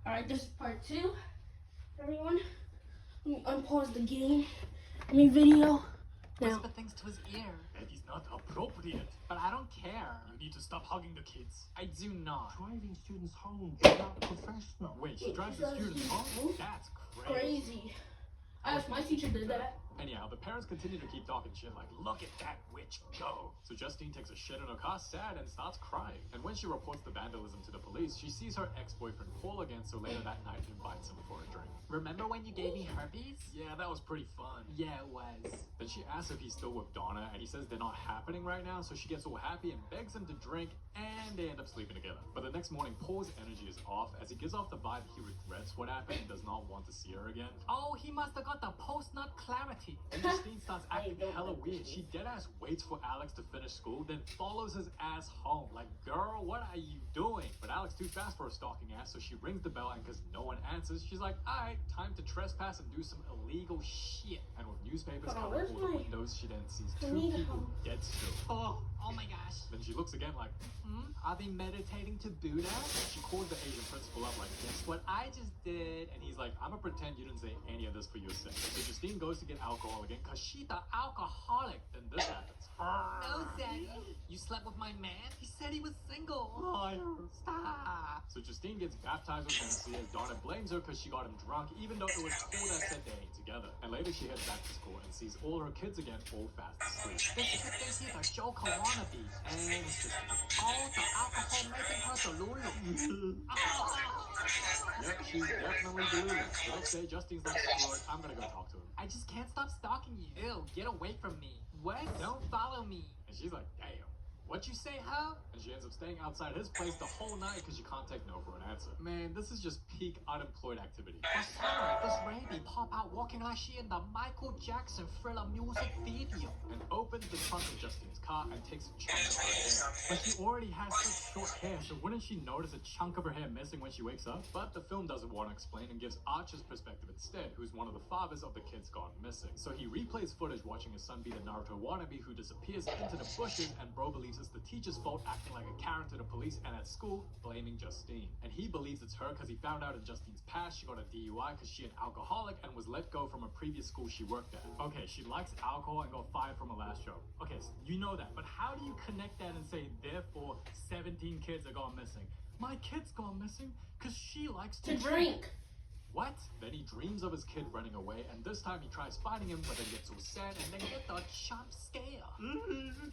Alright, this is part 2. Everyone, let me unpause the game. Video. Now. Whisper things to his ear. That is not appropriate. But I don't care. You need to stop hugging the kids. I do not. Driving students home is not professional. Wait, she drives the students home? That's crazy. Crazy. I asked my teacher did that. Anyhow, the parents continue to keep talking shit like, look at that witch go. So Justine takes a shit in her car, sad, and starts crying. And when she reports the vandalism to the police, she sees her ex-boyfriend Paul again, so later that night invites him for a drink. Remember when you gave me herpes? Yeah, that was pretty fun. Yeah, it was. Then she asks if he's still with Donna, and he says they're not happening right now, so she gets all happy and begs him to drink, and they end up sleeping together. But the next morning, Paul's energy is off, as he gives off the vibe he regrets what happened and does not want to see her again. Oh, he must have got the post-nut clarity. And Justine starts acting hella weird. She deadass waits for Alex to finish school, then follows his ass home. Like, girl, what are you doing? But Alex too fast for a stalking ass, so she rings the bell, and because no one answers, she's like, alright, time to trespass and do some illegal shit. And with newspapers covering all the windows, she then sees two people dead still. Oh my gosh. Then she looks again like, Are they meditating to Buddha? she calls the Asian principal up like, guess what I just did? And he's like, I'ma pretend you didn't say any of this for your sake. So Justine goes to get alcohol again, cause she's the alcoholic. Then this happens. No, Zaddy. You slept with my man? He said he was single. Stop. So Justine gets baptized with Hennessy as Donna blames her because she got him drunk, even though it was Paul that said they ate together. And later she heads back to school and sees all her kids again fall fast asleep. This chick thinks he's a Joker wannabe. And it's just Oh, the alcohol making her delulu. yep, she's definitely deluded. The next day, Justine's like, screw it, I'm gonna go talk to him. I just can't stop stalking you. Ew, get away from me. What? Don't follow me. And she's like, damn. What you say, huh? And she ends up staying outside his place the whole night because she can't take no for an answer. Man, this is just peak unemployed activity. For summer, this Raby pop out walking like she in the Michael Jackson Thriller music video. And opens the trunk of Justine's car and takes a chunk of her hair. But she already has such short hair, so wouldn't she notice a chunk of her hair missing when she wakes up? But the film doesn't want to explain and gives Archer's perspective instead, who's one of the fathers of the kids gone missing. So he replays footage watching his son be the Naruto wannabe who disappears into the bushes, and bro believes it's the teacher's fault acting like a Karen to the police, and at school blaming Justine. And he believes it's her because he found out in Justine's past she got a DUI because she an alcoholic and was let go from a previous school she worked at. Okay, she likes alcohol and got fired from her last job. Okay, so you know that, but how do you connect that and say therefore 17 kids are gone missing? My kid's gone missing because she likes to drink. What? Then he dreams of his kid running away, and this time he tries finding him, but then gets so sad and then get the jump scare.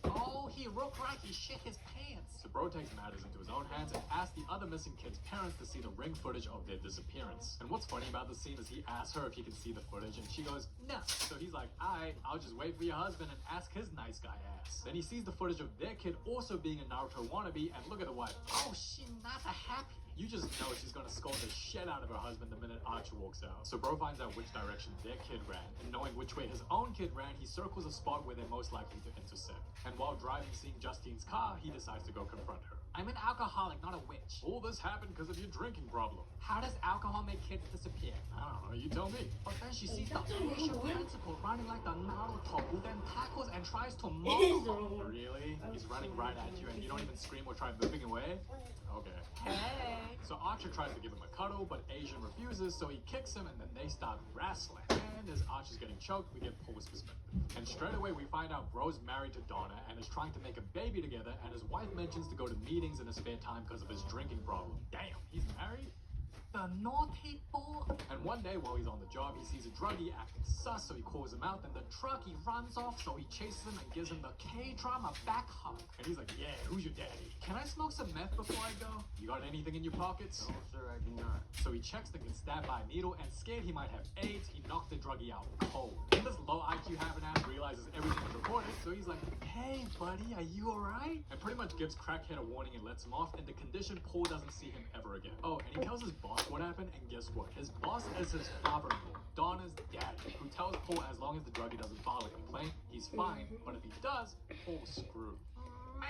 Oh, he looked like he shit his pants. So bro takes matters into his own hands and asks the other missing kid's parents to see the ring footage of their disappearance. And what's funny about the scene is he asks her if he can see the footage, and she goes, no. So he's like, alright, I'll just wait for your husband and ask his nice guy ass. Then he sees the footage of their kid also being a Naruto wannabe, and look at the wife. Oh, she not a happy. You just know she's gonna scold the shit out of her husband the minute Archer walks out. So bro finds out which direction their kid ran, and knowing which way his own kid ran, he circles a spot where they're most likely to intersect. And while driving, seeing Justine's car, he decides to go confront her. I'm an alcoholic, not a witch. All this happened because of your drinking problem. How does alcohol make kids disappear? I don't know, you tell me. But then she sees the Asian principal running like the Naruto, who then tackles and tries to maul her. Really? He's running right at you and you don't even scream or try moving away? Okay. Hey. So Archer tries to give him a cuddle, but Asian refuses, so he kicks him and then they start wrestling. And as Archer's getting choked, we get Paul's perspective. And straight away we find out bro's married to Donna and is trying to make a baby together, and his wife mentions to go to meetings in his spare time because of his drinking problem. Damn, he's married? The naughty boy. And one day while he's on the job, he sees a druggie acting sus, so he calls him out. Then the truck, he runs off, so he chases him and gives him the K-drama back hug. And he's like, yeah, who's your daddy? Can I smoke some meth before I go? You got anything in your pockets? No, sir, I do not. So he checks to get stabbed by a needle, and scared he might have AIDS, he knocked the druggie out cold. And this low IQ having ass realizes everything is recorded, so he's like, hey buddy, are you alright? And pretty much gives Crackhead a warning and lets him off, in the condition Paul doesn't see him ever again. Oh, and he tells his boss what happened, and guess what? His boss is his father-in-law, Donna's daddy, who tells Paul as long as the druggie doesn't file a complaint, he's fine, but if he does, Paul's screwed. Man.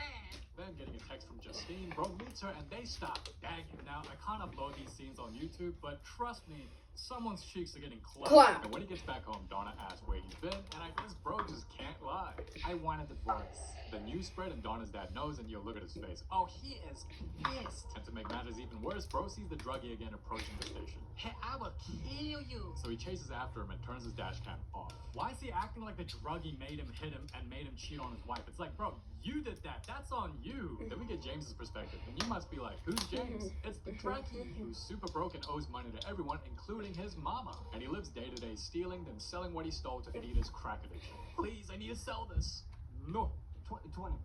Then getting a text from Justine, bro meets her and they stop banging. Now, I can't upload these scenes on YouTube, but trust me, Someone's cheeks are getting clapped. Clap. And when he gets back home, Donna asks where he's been, and I guess bro just can't lie. I want a divorce. The news spread and Donna's dad knows, and you look at his face. Oh, he is pissed. And to make matters even worse, bro sees the druggie again approaching the station. Hey, I will kill you. So he chases after him and turns his dash cam off. Why is he acting like the druggie made him hit him and made him cheat on his wife? It's like, bro, you did that. That's on you. Then we get James's perspective, and you must be like, who's James? It's the druggie who's super broke and owes money to everyone, including his mama. And he lives day to day stealing, then selling what he stole to feed his crack addiction. Please, I need to sell this. No. 20.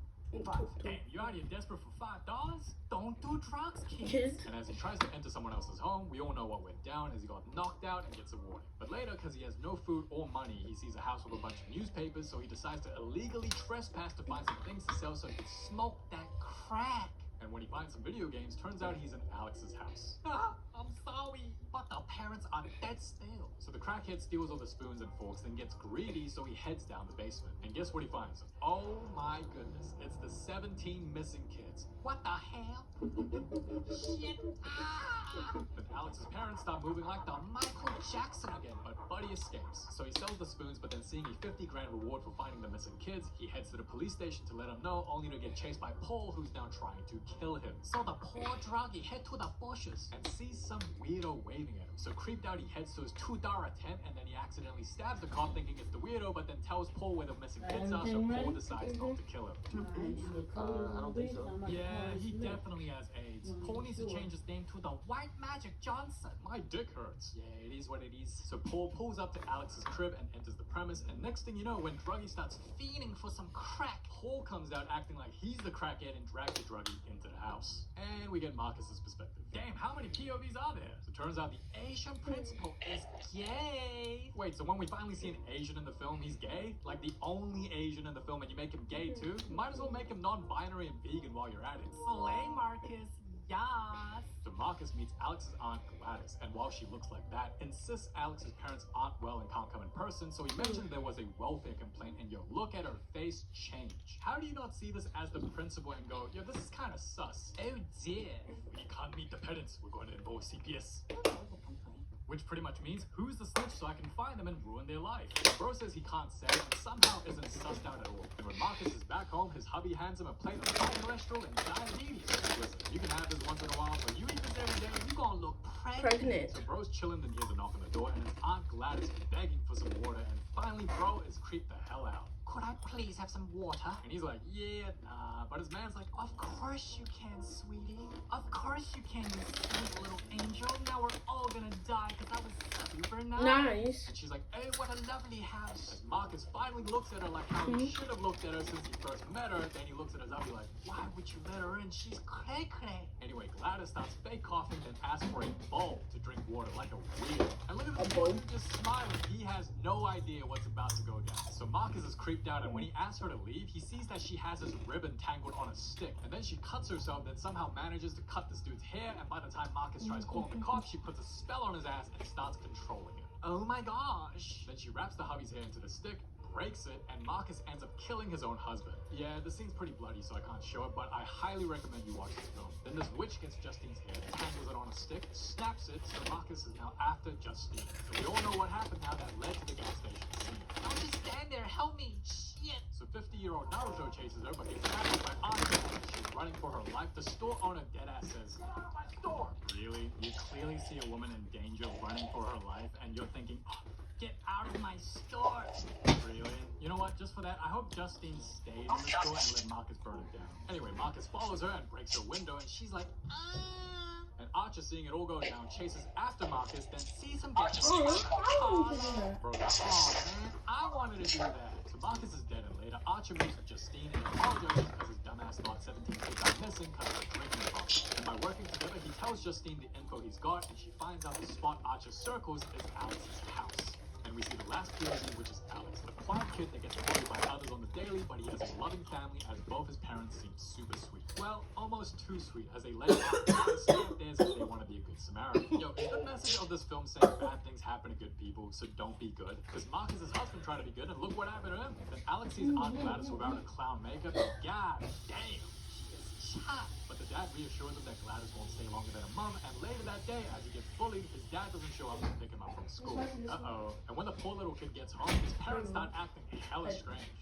Damn, you out here desperate for $5? Don't do drugs, kids. Kids. And as he tries to enter someone else's home, we all know what went down as he got knocked out and gets a warning. But later, because he has no food or money, he sees a house with a bunch of newspapers, so he decides to illegally trespass to find some things to sell so he can smoke that crack. And when he finds some video games, turns out he's in Alex's house. I'm sorry, but the parents are dead still. So the crackhead steals all the spoons and forks, then gets greedy, so he heads down the basement. And guess what he finds? Oh my goodness, it's the 17 missing kids. What the hell? Shit. Then Alex's parents start moving like the Michael Jackson again, but Buddy escapes. So he sells the spoons, but then seeing a 50 grand reward for finding the missing kids, he heads to the police station to let them know, only to get chased by Paul, who's now trying to kill him. So the poor druggie head to the bushes. And sees some weirdo waving at him. So creeped out, he heads to his $2 tent, and then he accidentally stabs the cop thinking it's the weirdo, but then tells Paul where the missing kids are, so Paul decides not to kill him. I don't think so. Yeah, he definitely has AIDS. Paul needs to change his name to the White Magic Johnson. My dick hurts. Yeah, it is what it is. So Paul pulls up to Alex's crib and enters the premise, and next thing you know, when druggie starts Fiending for some crack. Paul comes out acting like he's the crackhead and drags the druggie into the house. And we get Marcus's perspective. Damn, how many POVs are there? So it turns out the Asian principal is gay. Wait, so when we finally see an Asian in the film, he's gay? Like the only Asian in the film, and you make him gay too? You might as well make him non-binary and vegan while you're at it. Slay, Marcus. Yes. So Marcus meets Alex's aunt Gladys, and while she looks like that, insists Alex's parents aren't well and can't come in person, so he mentioned there was a welfare complaint, and yo, look at her face change. How do you not see this as the principal and go, yo, this is kind of sus? Oh dear. We can't meet the parents, we're going to involve CPS. Which pretty much means, who's the snitch so I can find them and ruin their life? Bro says he can't say and somehow isn't sussed out at all. And when Marcus is back home, his hubby hands him a plate of high cholesterol and diabetes. Listen, you can have this once in a while, but you eat this every day, you gonna look Pregnant. So bro's chilling, then hears a knock on the door, and his aunt Gladys is begging for some water, and finally bro is creeped the hell out. Could I please have some water? And he's like, yeah, nah. But his man's like, Of course you can, sweetie. Of course you can, you sweet little angel. Now we're all gonna die because I was super nice. Nice. and she's like, Oh, what a lovely house. as Marcus finally looks at her like how he should have looked at her since he first met her, then he looks at his hubby like, Why would you let her in? She's cray cray. anyway, Gladys starts fake coughing, then asks for a bowl to drink water like a weirdo. And look at this bowl? boy just smiling. He has no idea what's about to go down. So Marcus is creeped out, and when he asks her to leave, he sees that she has his ribbon tangled on a stick. And then she cuts herself, then somehow manages to cut this dude's hair, and by the time Marcus tries calling the cops, she puts a spell on his ass and starts controlling him. Oh my gosh. Then she wraps the hubby's hair into the stick, breaks it, and Marcus ends up killing his own husband. Yeah, the scene's pretty bloody, so I can't show it, but I highly recommend you watch this film. Then this witch gets Justine's hair, tangles it on a stick, snaps it, so Marcus is now after Justine. So we all know what happened now that led to the gas station scene. Don't just stand there. Help me. Shit. So 50-year-old Naruto chases her, but gets captured by Asuka as she's running for her life. The store owner deadass says, "Get out of my store!" Really? You clearly see a woman in danger running for her life, and you're thinking, oh, Get out of my store. really? You know what? Just for that, I hope Justine stayed in the store and let Marcus burn it down. Anyway, Marcus follows her and breaks her window, and she's like, and Archer, seeing it all go down, chases after Marcus, then sees him get Bro, oh man, I wanted to do that. So Marcus is dead, and later Archer meets with Justine and apologizes because his dumbass thought 17 kids are missing because of a drinking problem. And by working together, he tells Justine the info he's got, and she finds out the spot Archer circles is Alex's house. And we see the last POV, which is Alex, the quiet kid that gets bullied by others on the daily, but he has a loving family as both his parents seem super sweet. Well, almost too sweet, as they let him out and stay theirs if they want to be a good Samaritan. Yo, is the message of this film saying bad things happen to good people, so don't be good? Because Marcus's husband tried to be good, and look what happened to him. Then Alex sees Aunt Gladys without her clown makeup, and god damn. hot. But the dad reassures him that Gladys won't stay longer than a month, and later that day, as he gets bullied, his dad doesn't show up to pick him up from school. Uh-oh. And when the poor little kid gets home, his parents start acting hella strange.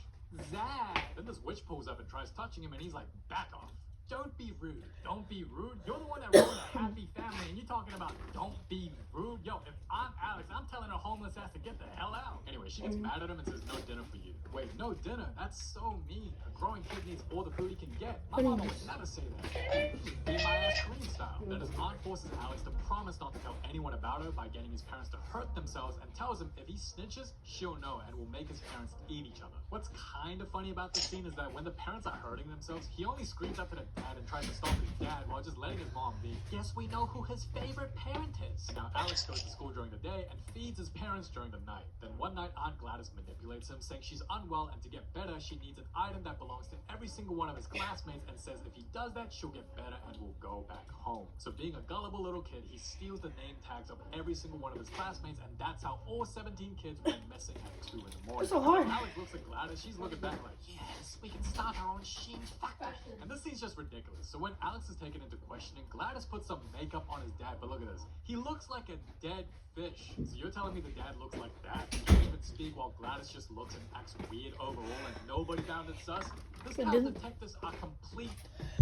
Zach! Then this witch pulls up and tries touching him, and he's like, back off. Don't be rude. Don't be rude. You're the one that ruined a happy family, and you're talking about don't be rude. Yo, if I'm Alex, I'm telling a homeless ass to get the hell out. Anyway, she gets mad at him and says, no dinner for you. Wait, no dinner? That's so mean. A growing kid needs all the food he can get. My mama would never say that. Be my ass clean style. Then his aunt forces Alex to promise not to tell anyone about her by getting his parents to hurt themselves, and tells him if he snitches, she'll know and will make his parents eat each other. What's kind of funny about this scene is that when the parents are hurting themselves, he only screams after the dad and tries to stop his dad while just letting his mom be. Guess we know who his favorite parent is. Now Alex goes to school during the day and feeds his parents during the night. Then one night Aunt Gladys manipulates him, saying she's unwell and to get better she needs an item that belongs to every single one of his classmates, and says if he does that she'll get better and will go back home. So being a gullible little kid, he steals the name tags of every single one of his classmates, and that's how all 17 kids went missing at 2 in the morning. That's so hard. Alex looks at Gladys, she's looking back like, yes, we can start our own Sheen factory. And this scene's just ridiculous. So when Alex is taken into questioning, Gladys puts some makeup on his dad, but look at this. He looks like a dead fish. So you're telling me the dad looks like that? He can't even speak while Gladys just looks and acts weird overall and nobody found it sus? This town detectives are complete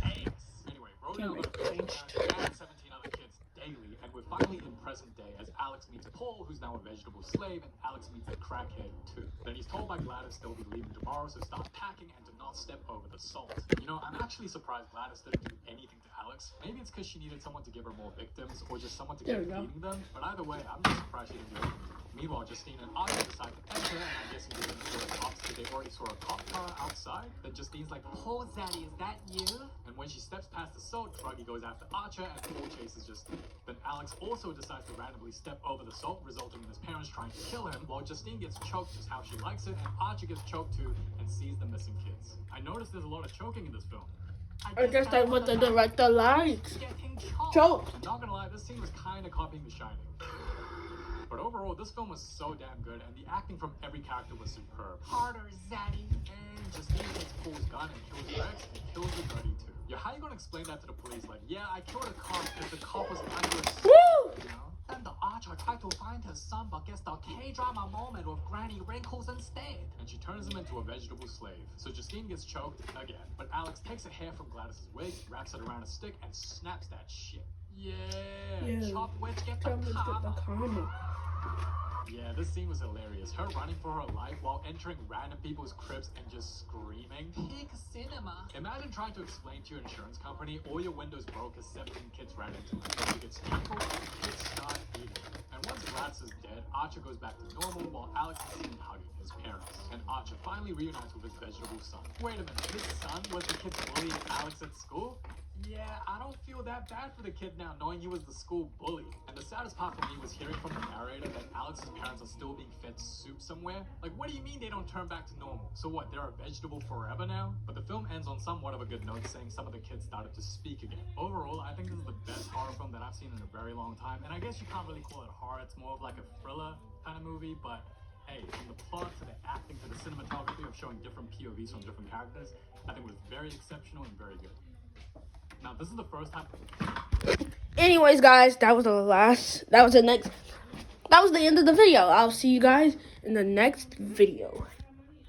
apes. Anyway, Rodeo goes to and 17 other kids daily, and we're finally in present day as Alex meets Paul, who's now a vegetable slave, and Alex meets a crackhead too. Then he's told by Gladys they'll be leaving tomorrow, so start packing and do not step over the salt. You know, I'm actually surprised Gladys didn't do anything to Alex. Maybe it's because she needed someone to give her more victims, or just someone to keep feeding them, but either way, I'm just surprised she didn't do anything. Meanwhile, Justine and Archie decide to enter, and I'm guessing they didn't saw the cops because they already saw a cop car outside. Then Justine's like, oh, Zaddy, is that you? And when she steps past the salt truck, he goes after Archer, and Paul chases Justine. Then Alex also decides to randomly step over the salt, resulting in his parents trying to kill him, while Justine gets choked just how she likes it, and Archer gets choked too and sees the missing kids. I noticed there's a lot of choking in this film. I guess that's what the director likes. Choke. I'm not gonna lie, this scene was kinda copying The Shining. But overall, this film was so damn good, and the acting from every character was superb. Harder, Zaddy. And Justine takes Paul's gun and kills Rex, and kills the Buddy too. Yeah, how you gonna explain that to the police? Like, yeah, I killed a cop because the cop was under a suit, you know? Then the Archer tried to find his son, but gets the K-drama moment with Granny Wrinkles instead. And she turns him into a vegetable slave. So Justine gets choked again, but Alex takes a hair from Gladys's wig, wraps it around a stick, and snaps that shit. Yeah. Chop witch, get the karma. Yeah, this scene was hilarious. Her running for her life while entering random people's cribs and just screaming. Pig cinema. Imagine trying to explain to your insurance company all your windows broke as 17 kids ran into it. She gets tackled and the kids start eating. And once Gladys is dead, Archer goes back to normal while Alex is seen hugging his parents. And Archer finally reunites with his vegetable son. Wait a minute, his son was the kid bullying Alex at school? Yeah, I don't feel that bad for the kid now, knowing he was the school bully. And the saddest part for me was hearing from the narrator that Alex's parents are still being fed soup somewhere. Like, what do you mean they don't turn back to normal? So what, they're a vegetable forever now? But the film ends on somewhat of a good note, saying some of the kids started to speak again. Overall, I think this is the best horror film that I've seen in a very long time. And I guess you can't really call it horror, it's more of like a thriller kind of movie, but hey, from the plot to the acting to the cinematography of showing different POVs from different characters, I think it was very exceptional and very good. Now, this is the first time. Anyways, guys, that was the end of the video. I'll see you guys in the next video.